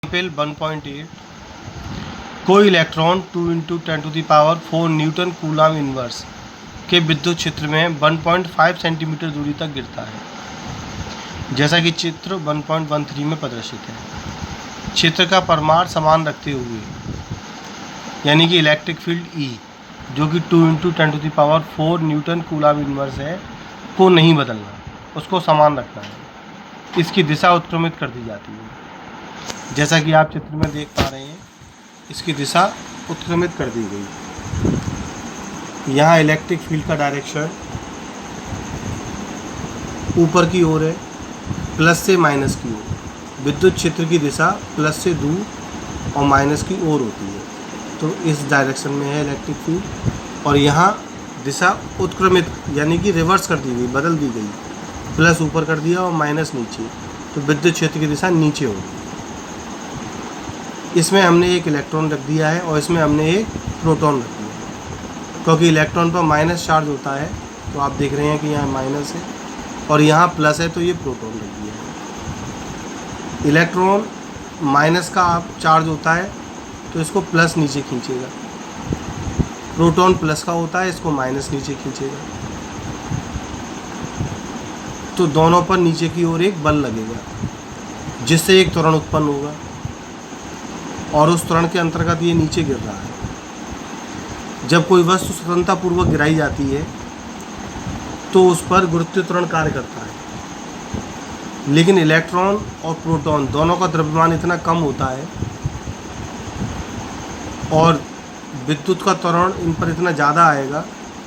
Example 1.8 कोई electron 2 × 10⁴ Newton coulomb inverse के विद्युत क्षेत्र में 1.5 सेंटीमीटर दूरी तक गिरता है, जैसा कि चित्र 1.13 में प्रदर्शित है। क्षेत्र का परिमाण समान रखते हुए, यानी कि इलेक्ट्रिक फील्ड E, जो कि 2 × 10⁴ न्यूटन कूलाम इन्वर्स है, को नहीं बदलना, उसको समान रखना है। इसकी दिशा उत्क्रमित कर दी जाती है, जैसा कि आप चित्र में देख पा रहे हैं। इसकी दिशा उत्क्रमित कर दी गई। यहाँ इलेक्ट्रिक फील्ड का डायरेक्शन ऊपर की ओर है, प्लस से माइनस की ओर। विद्युत क्षेत्र की दिशा प्लस से दूर और माइनस की ओर होती है, तो इस डायरेक्शन में है इलेक्ट्रिक फील्ड। और यहाँ दिशा उत्क्रमित यानी कि रिवर्स कर दी गई, बदल दी गई। प्लस ऊपर कर दिया और माइनस नीचे, तो विद्युत क्षेत्र की दिशा नीचे होगी। इसमें हमने एक इलेक्ट्रॉन रख दिया है और इसमें हमने एक प्रोटॉन रख दिया है, क्योंकि इलेक्ट्रॉन पर माइनस चार्ज होता है। तो आप देख रहे हैं कि यहाँ माइनस है और यहाँ प्लस है, तो ये प्रोटॉन रख दिया है। इलेक्ट्रॉन माइनस का आप चार्ज होता है तो इसको प्लस नीचे खींचेगा। प्रोटॉन प्लस का होता है, इसको माइनस नीचे खींचेगा। तो दोनों पर नीचे की ओर एक बल लगेगा, जिससे एक त्वरण उत्पन्न होगा और उस त्वरण के अंतर्गत ये नीचे गिर रहा है। जब कोई वस्तु स्वतंत्रतापूर्वक गिराई जाती है तो उस पर गुरुत्वीय त्वरण कार्य करता है, लेकिन इलेक्ट्रॉन और प्रोटॉन दोनों का द्रव्यमान इतना कम होता है और विद्युत का त्वरण इन पर इतना ज़्यादा आएगा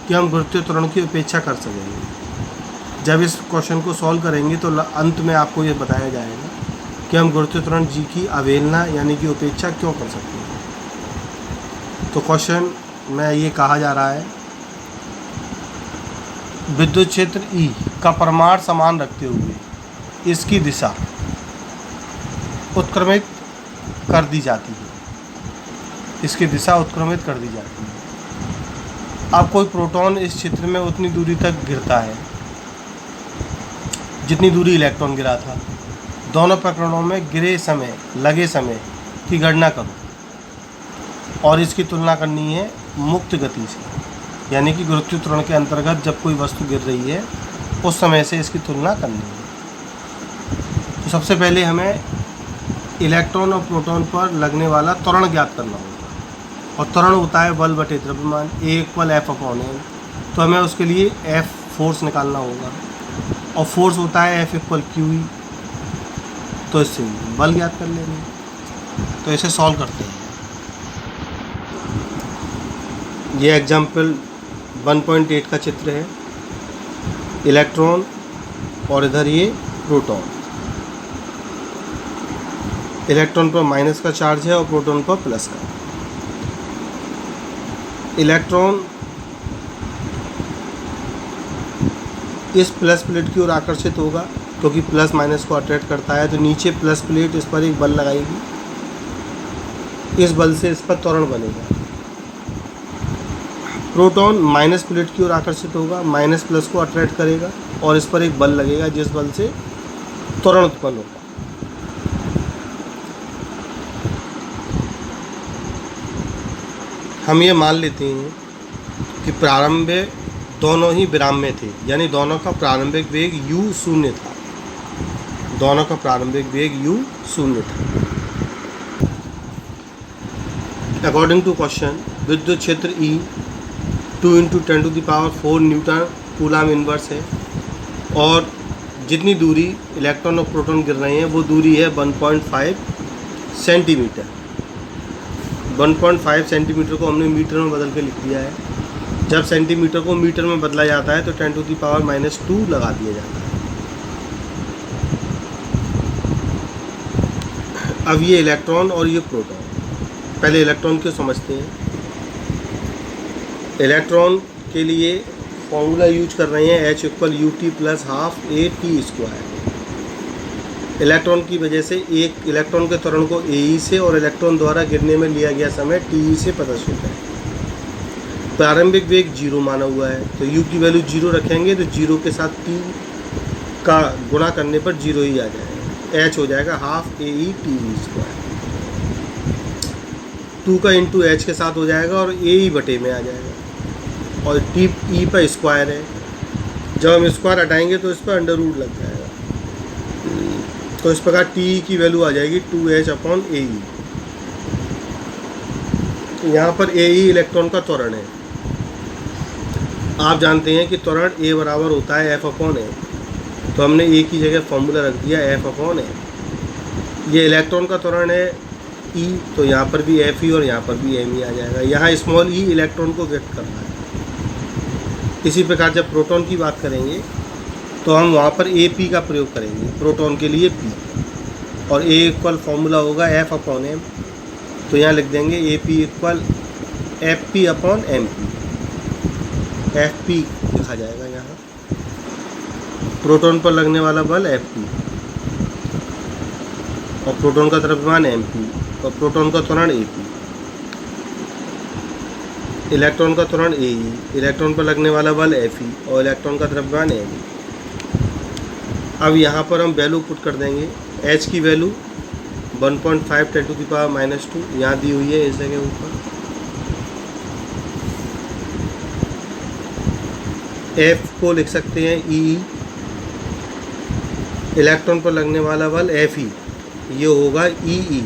कि हम गुरुत्वीय त्वरण की उपेक्षा कर सकेंगे। जब इस क्वेश्चन को सॉल्व करेंगे तो अंत में आपको ये बताया जाएगा कि हम गुरुत्वीय त्वरण जी की अवहेलना यानी कि उपेक्षा क्यों कर सकते हैं। तो क्वेश्चन में ये कहा जा रहा है, विद्युत क्षेत्र E का परिमाण समान रखते हुए इसकी दिशा उत्क्रमित कर दी जाती है। इसकी दिशा उत्क्रमित कर दी जाती है। अब कोई प्रोटॉन इस क्षेत्र में उतनी दूरी तक गिरता है जितनी दूरी इलेक्ट्रॉन गिरा था। दोनों प्रकरणों में गिरे समय लगे समय की गणना करो और इसकी तुलना करनी है मुक्त गति से, यानी कि गुरुत्वीय त्वरण के अंतर्गत जब कोई वस्तु गिर रही है उस समय से इसकी तुलना करनी है। तो सबसे पहले हमें इलेक्ट्रॉन और प्रोटॉन पर लगने वाला त्वरण ज्ञात करना होगा, और त्वरण होता है बल बटे द्रव्यमान, A=F/N। तो हमें उसके लिए F फोर्स निकालना होगा, और फोर्स होता है F=QE। तो इससे बल ज्ञात कर लेंगे। तो इसे सॉल्व करते हैं। ये एग्जाम्पल 1.8 का चित्र है, इलेक्ट्रॉन और इधर ये प्रोटॉन। इलेक्ट्रॉन पर माइनस का चार्ज है और प्रोटॉन पर प्लस का। इलेक्ट्रॉन इस प्लस प्लेट की ओर आकर्षित होगा, क्योंकि प्लस माइनस को अट्रैक्ट करता है। तो नीचे प्लस प्लेट इस पर एक बल लगाएगी, इस बल से इस पर त्वरण बनेगा। प्रोटॉन माइनस प्लेट की ओर आकर्षित होगा, माइनस प्लस को अट्रैक्ट करेगा और इस पर एक बल लगेगा, जिस बल से त्वरण उत्पन्न होगा। हम ये मान लेते हैं कि प्रारंभ दोनों ही विराम में थे, यानी दोनों का प्रारंभिक वेग u शून्य था। दोनों का प्रारंभिक वेग u शून्य था। अकॉर्डिंग टू क्वेश्चन, विद्युत क्षेत्र E 2 × 10⁴ न्यूटन कूलाम इन्वर्स है, और जितनी दूरी इलेक्ट्रॉन और प्रोटॉन गिर रहे हैं वो दूरी है 1.5 सेंटीमीटर। 1.5 सेंटीमीटर को हमने मीटर में बदल के लिख दिया है। जब सेंटीमीटर को मीटर में बदला जाता है तो 10⁻⁻² लगा दिया जाता है। अब ये इलेक्ट्रॉन और ये प्रोटॉन, पहले इलेक्ट्रॉन को समझते हैं। इलेक्ट्रॉन के लिए फॉर्मूला यूज कर रहे हैं H=UT + ½AT²। इलेक्ट्रॉन की वजह से एक इलेक्ट्रॉन के त्वरण को AE से और इलेक्ट्रॉन द्वारा गिरने में लिया गया समय TE से प्रदर्शित है। प्रारंभिक वेग 0 माना हुआ है, तो U की वैल्यू 0 रखेंगे तो 0 के साथ T का गुणा करने पर 0 ही आ जाएगा। H हो जाएगा 12 AE/TE²। 2 का इंटू एच के साथ हो जाएगा और ए ही बटे में आ जाएगा, और टी ई पर स्क्वायर है, जब हम स्क्वायर हटाएंगे तो इस पर अंडर रूट लग जाएगा। तो इस प्रकार टी की वैल्यू आ जाएगी 2h अपॉन ए ई। यहाँ पर ए ई इलेक्ट्रॉन का त्वरण है। आप जानते हैं कि त्वरण ए बराबर होता है एफ अपॉन ए, तो हमने ए की जगह फॉर्मूला रख दिया एफ अपॉन ए। ये इलेक्ट्रॉन का त्वरण है ई, तो यहाँ पर भी एफ ई और यहाँ पर भी एम ई आ जाएगा। यहाँ स्मॉल ई इलेक्ट्रॉन को व्यक्त करता है। इसी प्रकार जब प्रोटॉन की बात करेंगे तो हम वहाँ पर ए पी का प्रयोग करेंगे, प्रोटॉन के लिए पी, और ए इक्वल फॉर्मूला होगा एफ अपॉन एम। तो यहाँ लिख देंगे A P equal F P upon M P. F P लिखा जाएगा यहाँ, प्रोटॉन पर लगने वाला बल एफ पी और प्रोटॉन का द्रव्यमान एम पी और प्रोटॉन का त्वरण ए पी, इलेक्ट्रॉन का त्वरण ए ई, इलेक्ट्रॉन पर लगने वाला बल एफ ई और इलेक्ट्रॉन का द्रव्यमान एम ई। अब यहाँ पर हम वैल्यू पुट कर देंगे। एच की वैल्यू 1.5 10⁻², यहाँ दी हुई है इस जगह ऊपर। एफ को लिख सकते हैं ई, इलेक्ट्रॉन पर लगने वाला बल एफ ई, ये होगा ई ई।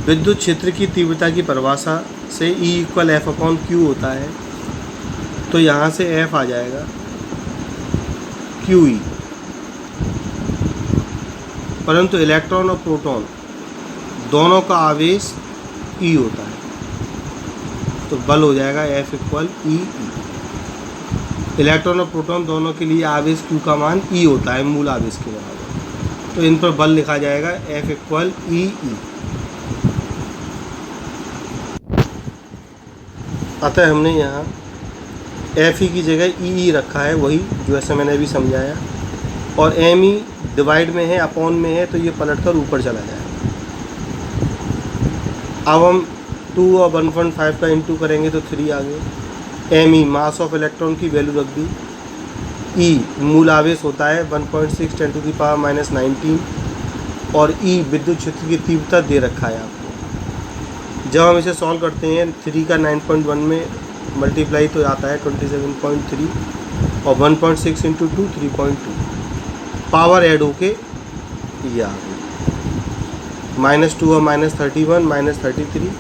विद्युत क्षेत्र की तीव्रता की परिभाषा से E equal F upon Q होता है, तो यहाँ से एफ आ जाएगा क्यू ई। परंतु इलेक्ट्रॉन और प्रोटॉन दोनों का आवेश ई होता है, तो बल हो जाएगा एफ इक्वल ई ई। इलेक्ट्रॉन और प्रोटॉन दोनों के लिए आवेश क्यू का मान ई होता है, मूल आवेश के बराबर, तो इन पर बल लिखा जाएगा एफ इक्वल ई ई। अतः हमने यहाँ एफ ई की जगह ई ई रखा है, वही जो ऐसा मैंने अभी समझाया, और एम ई डिवाइड में है अपॉन में है, तो ये पलट कर ऊपर चला जाएगा। अब हम 2 और 1.5 का इंटू करेंगे तो 3 आ गए। M E mass of electron की वैल्यू रख दी। ई मूल आवेश होता है 1.6 10⁻⁹ और ई विद्युत क्षेत्र की तीव्रता दे रखा है आपको। जब हम इसे सॉल्व करते हैं 3 का 9.1 में मल्टीप्लाई तो आता है 27.3 और 1.6 इंटू 2 3.2, पावर ऐड होके ये आ गई -2 और -31 -33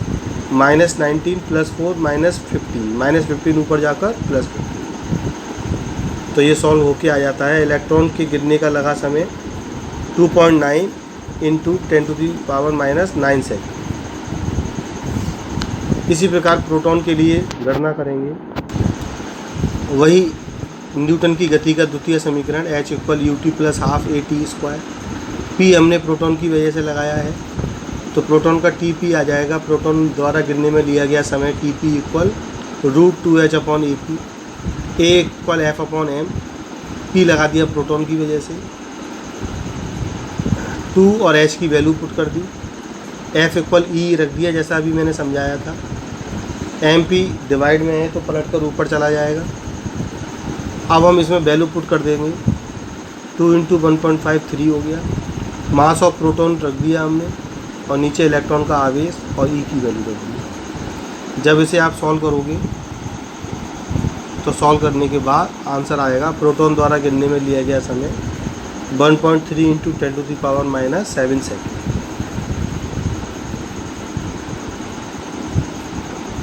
-19 +4 -15 ऊपर जाकर +15। तो ये सॉल्व होके आ जाता है। इलेक्ट्रॉन के गिरने का लगा समय 2.9 इंटू 10⁻⁹ सेकंड। इसी प्रकार प्रोटॉन के लिए गणना करेंगे, वही न्यूटन की गति का द्वितीय समीकरण H equal U T plus half A T square. P हमने प्रोटॉन की वजह से लगाया है, तो प्रोटॉन का टी पी आ जाएगा। प्रोटॉन द्वारा गिरने में लिया गया समय T P equal √2h upon A P, A equal F upon M. P लगा दिया प्रोटॉन की वजह से, 2 और h की वैल्यू पुट कर दी। एफ इक्वल ई रख दिया जैसा अभी मैंने समझाया था। एम पी डिवाइड में है तो पलट कर ऊपर चला जाएगा। अब हम इसमें वैल्यू पुट कर देंगे, 2 इंटू 1.5 3 हो गया। मास ऑफ प्रोटॉन रख दिया हमने और नीचे इलेक्ट्रॉन का आवेश और ई की वैल्यू रख दी। जब इसे आप सॉल्व करोगे तो सॉल्व करने के बाद आंसर आएगा प्रोटॉन द्वारा गिरने में लिया गया समय 1.3 इंटू 10⁻⁷ सेकेंड।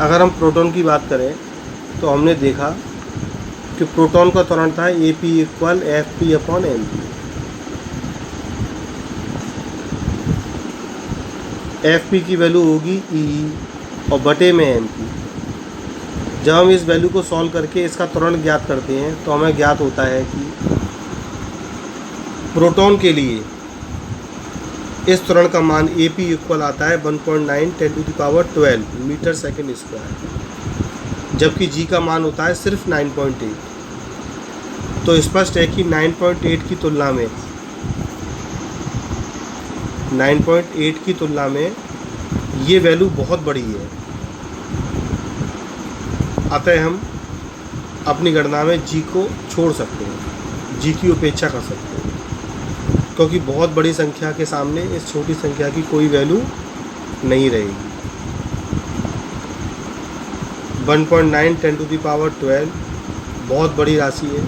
अगर हम प्रोटॉन की बात करें तो हमने देखा कि प्रोटॉन का त्वरण था A P equal F P upon M P. F P की वैल्यू होगी ई और बटे में एम पी। जब हम इस वैल्यू को सॉल्व करके इसका त्वरण ज्ञात करते हैं तो हमें ज्ञात होता है कि प्रोटॉन के लिए इस त्वरण का मान ए पी इक्वल आता है 1.9 10⁻12 मीटर सेकेंड स्क्वायर, जबकि जी का मान होता है सिर्फ 9.8। तो स्पष्ट है कि 9.8 की तुलना में ये वैल्यू बहुत बड़ी है। अतः हम अपनी गणना में जी को छोड़ सकते हैं, जी की उपेक्षा कर सकते हैं। क्योंकि बहुत बड़ी संख्या के सामने इस छोटी संख्या की कोई वैल्यू नहीं रहेगी। 1.9 10⁻12 बहुत बड़ी राशि है।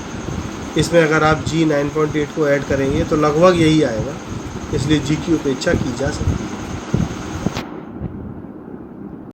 इसमें अगर आप G 9.8 को ऐड करेंगे तो लगभग यही आएगा, इसलिए G की उपेक्षा की जा सकती है।